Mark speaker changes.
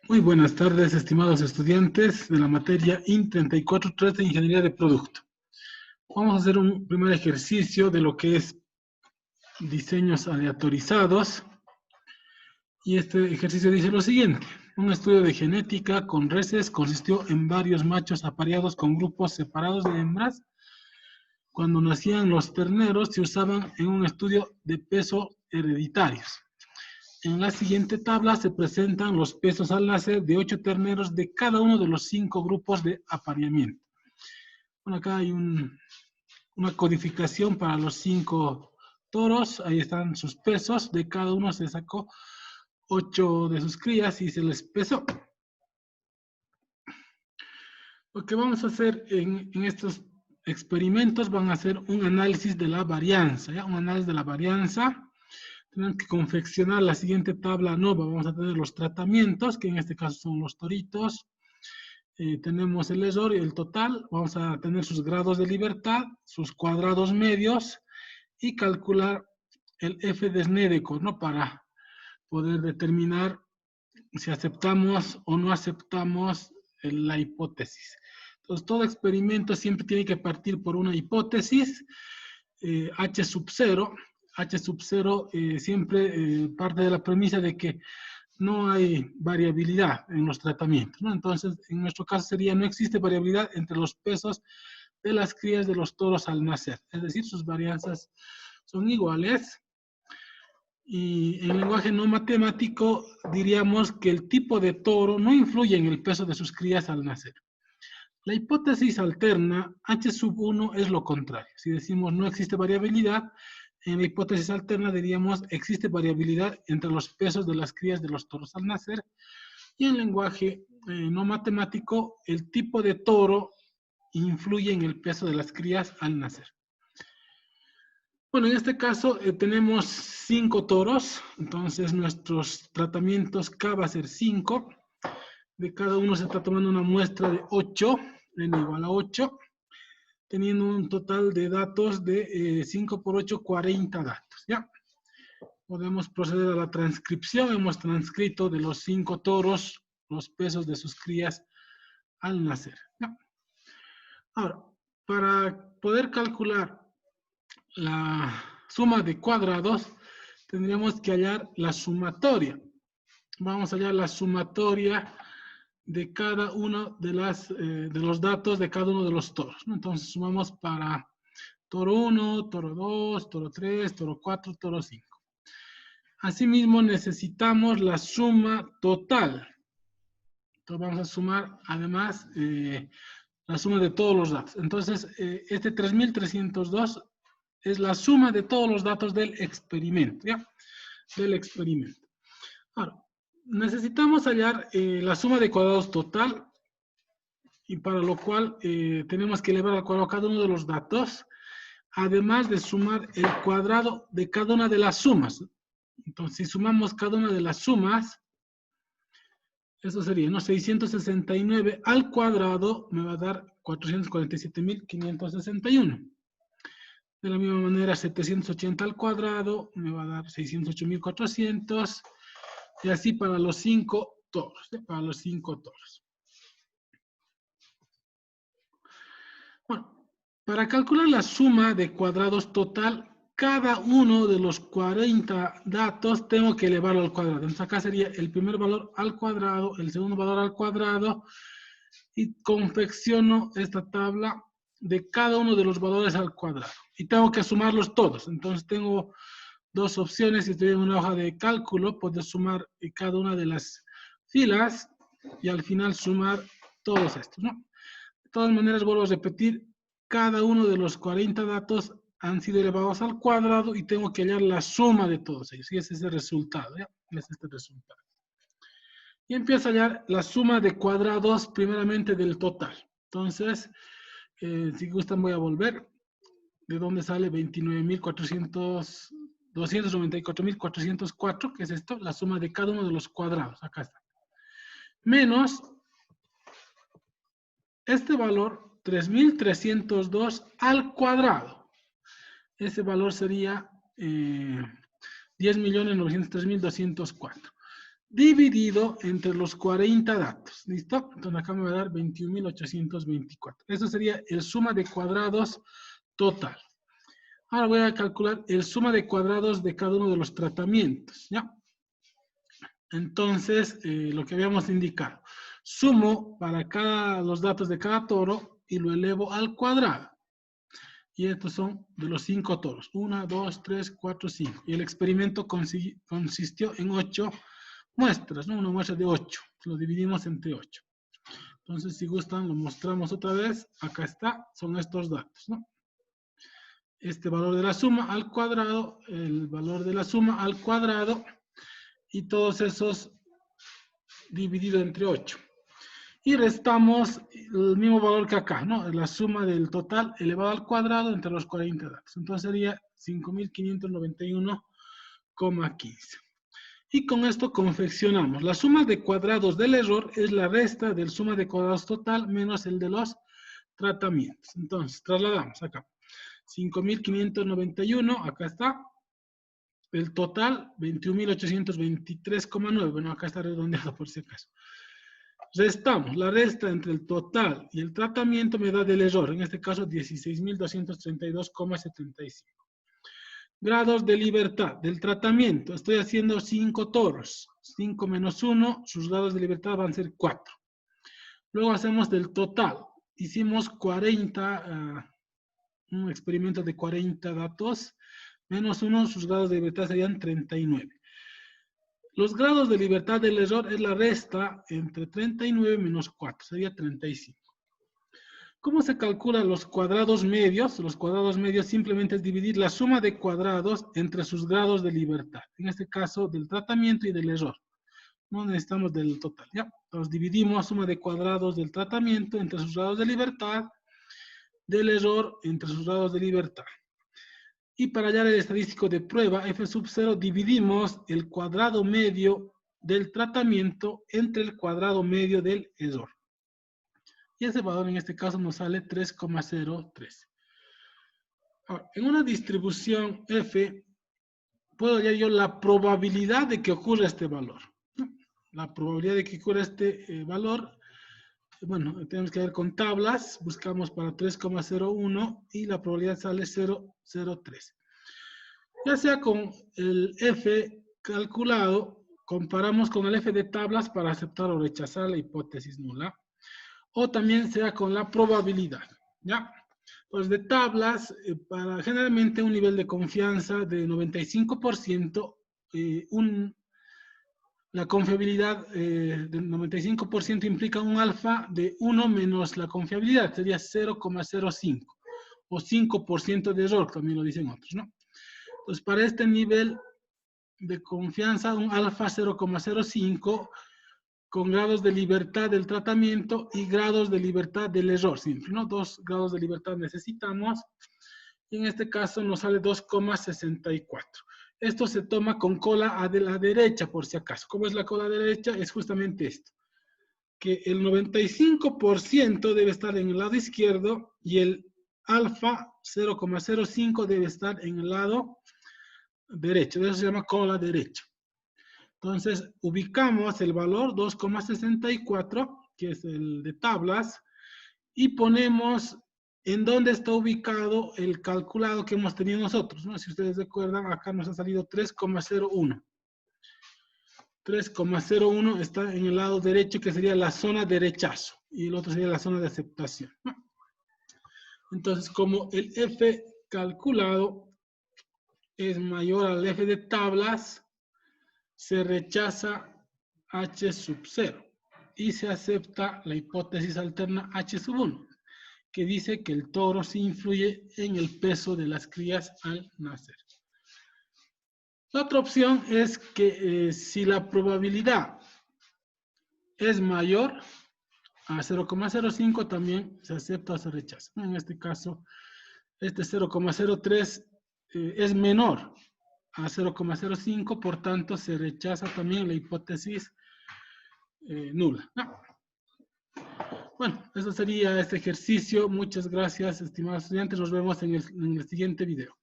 Speaker 1: Muy buenas tardes, estimados estudiantes de la materia IN 34.3 de Ingeniería de Producto. Vamos a hacer un primer ejercicio de lo que es diseños aleatorizados. Y este ejercicio dice lo siguiente. Un estudio de genética con reses consistió en varios machos apareados con grupos separados de hembras. Cuando nacían los terneros se usaban en un estudio de peso hereditarios. En la siguiente tabla se presentan los pesos al nacer de 8 terneros de cada uno de los 5 grupos de apareamiento. Bueno, acá hay una codificación para los 5 toros. Ahí están sus pesos. De cada uno se sacó 8 de sus crías y se les pesó. Lo que vamos a hacer en estos experimentos van a hacer un análisis de la varianza. ¿Ya? Un análisis de la varianza. Tenemos que confeccionar la siguiente tabla nova. Vamos a tener los tratamientos, que en este caso son los toritos. Tenemos el error y el total. Vamos a tener sus grados de libertad, sus cuadrados medios y calcular el F de Snedeker, ¿no? Para poder determinar si aceptamos o no aceptamos la hipótesis. Entonces, todo experimento siempre tiene que partir por una hipótesis, H sub 0. H sub 0 siempre parte de la premisa de que no hay variabilidad en los tratamientos, ¿no? Entonces, en nuestro caso sería, no existe variabilidad entre los pesos de las crías de los toros al nacer. Es decir, sus varianzas son iguales. Y en lenguaje no matemático diríamos que el tipo de toro no influye en el peso de sus crías al nacer. La hipótesis alterna, H sub 1, es lo contrario. Si decimos no existe variabilidad, en la hipótesis alterna diríamos existe variabilidad entre los pesos de las crías de los toros al nacer. Y en lenguaje no matemático, el tipo de toro influye en el peso de las crías al nacer. Bueno, en este caso tenemos 5 toros, entonces nuestros tratamientos K va a ser 5. De cada uno se está tomando una muestra de 8, n igual a 8, teniendo un total de datos de 5 por 8, 40 datos, ¿ya? Podemos proceder a la transcripción. Hemos transcrito de los 5 toros los pesos de sus crías al nacer, ¿ya? Ahora, para poder calcular la suma de cuadrados, tendríamos que hallar la sumatoria. Vamos a hallar la sumatoria de cada uno de los datos de cada uno de los toros, ¿no? Entonces sumamos para toro 1, toro 2, toro 3, toro 4, toro 5. Asimismo necesitamos la suma total. Entonces vamos a sumar además la suma de todos los datos. Entonces este 3302 es la suma de todos los datos del experimento, ¿ya? Del experimento. Ahora, necesitamos hallar la suma de cuadrados total, y para lo cual tenemos que elevar al cuadrado cada uno de los datos, además de sumar el cuadrado de cada una de las sumas. Entonces, si sumamos cada una de las sumas, eso sería, ¿no? 669 al cuadrado me va a dar 447.561. De la misma manera, 780 al cuadrado me va a dar 608.400. Y así para los 5 toros, ¿sí? Para los 5 toros. Bueno, para calcular la suma de cuadrados total, cada uno de los 40 datos tengo que elevarlo al cuadrado. Entonces acá sería el primer valor al cuadrado, el segundo valor al cuadrado, y confecciono esta tabla de cada uno de los valores al cuadrado. Y tengo que sumarlos todos. Entonces tengo dos opciones. Si estoy en una hoja de cálculo, puedo sumar cada una de las filas y al final sumar todos estos, ¿no? De todas maneras, vuelvo a repetir, cada uno de los 40 datos han sido elevados al cuadrado y tengo que hallar la suma de todos ellos. Y ese es el resultado, ¿ya? Es este resultado. Y empiezo a hallar la suma de cuadrados primeramente del total. Entonces, si gustan voy a volver. ¿De dónde sale 294.404, que es esto? La suma de cada uno de los cuadrados. Acá está. Menos este valor, 3.302 al cuadrado. Ese valor sería 10.903.204. dividido entre los 40 datos. ¿Listo? Entonces acá me va a dar 21.824. Eso sería el suma de cuadrados total. Ahora voy a calcular el suma de cuadrados de cada uno de los tratamientos. ¿Ya? Entonces, lo que habíamos indicado. Sumo para los datos de cada toro y lo elevo al cuadrado. Y estos son de los 5 toros. 1, 2, 3, 4, 5. Y el experimento consistió en 8 muestras, ¿no? Una muestra de 8. Lo dividimos entre 8. Entonces, si gustan, lo mostramos otra vez. Acá está, son estos datos, ¿no? Este valor de la suma al cuadrado, el valor de la suma al cuadrado, y todos esos dividido entre 8. Y restamos el mismo valor que acá, ¿no? La suma del total elevado al cuadrado entre los 40 datos. Entonces sería 5.591,15. Y con esto confeccionamos. La suma de cuadrados del error es la resta del suma de cuadrados total menos el de los tratamientos. Entonces, trasladamos acá. 5.591, acá está. El total, 21.823,9. Bueno, acá está redondeado por si acaso. Restamos. La resta entre el total y el tratamiento me da del error. En este caso, 16.232,75. Grados de libertad del tratamiento. Estoy haciendo 5 toros. 5 menos 1, sus grados de libertad van a ser 4. Luego hacemos del total. Hicimos 40, un experimento de 40 datos. Menos 1, sus grados de libertad serían 39. Los grados de libertad del error es la resta entre 39 menos 4. Sería 35. ¿Cómo se calculan los cuadrados medios? Los cuadrados medios simplemente es dividir la suma de cuadrados entre sus grados de libertad. En este caso, del tratamiento y del error. No necesitamos del total, ¿ya? Entonces dividimos suma de cuadrados del tratamiento entre sus grados de libertad, del error entre sus grados de libertad. Y para hallar el estadístico de prueba, f sub 0, dividimos el cuadrado medio del tratamiento entre el cuadrado medio del error. Y ese valor en este caso nos sale 3,03. Ahora, en una distribución F, puedo hallar yo la probabilidad de que ocurra este valor. La probabilidad de que ocurra este valor, bueno, tenemos que ver con tablas. Buscamos para 3,01 y la probabilidad sale 0,03. Ya sea con el F calculado, comparamos con el F de tablas para aceptar o rechazar la hipótesis nula. O también sea con la probabilidad, ¿ya? Pues de tablas, para generalmente un nivel de confianza de 95%, la confiabilidad del 95% implica un alfa de 1 menos la confiabilidad, sería 0,05, o 5% de error, también lo dicen otros, ¿no? Entonces, para este nivel de confianza, un alfa 0,05, con grados de libertad del tratamiento y grados de libertad del error, siempre, ¿no? 2 grados de libertad necesitamos, y en este caso nos sale 2,64. Esto se toma con cola a de la derecha, por si acaso. ¿Cómo es la cola derecha? Es justamente esto, que el 95% debe estar en el lado izquierdo y el alfa 0,05 debe estar en el lado derecho. Eso se llama cola derecha. Entonces, ubicamos el valor 2,64, que es el de tablas, y ponemos en dónde está ubicado el calculado que hemos tenido nosotros, ¿no? Si ustedes recuerdan, acá nos ha salido 3,01. 3,01 está en el lado derecho, que sería la zona de rechazo, y el otro sería la zona de aceptación, ¿no? Entonces, como el F calculado es mayor al F de tablas, se rechaza H sub 0 y se acepta la hipótesis alterna H sub 1, que dice que el toro sí influye en el peso de las crías al nacer. La otra opción es que si la probabilidad es mayor a 0,05, también se acepta o se rechaza. En este caso, este 0,03 es menor a 0,05, por tanto se rechaza también la hipótesis nula, ¿no? Bueno, eso sería este ejercicio. Muchas gracias, estimados estudiantes. Nos vemos en el siguiente video.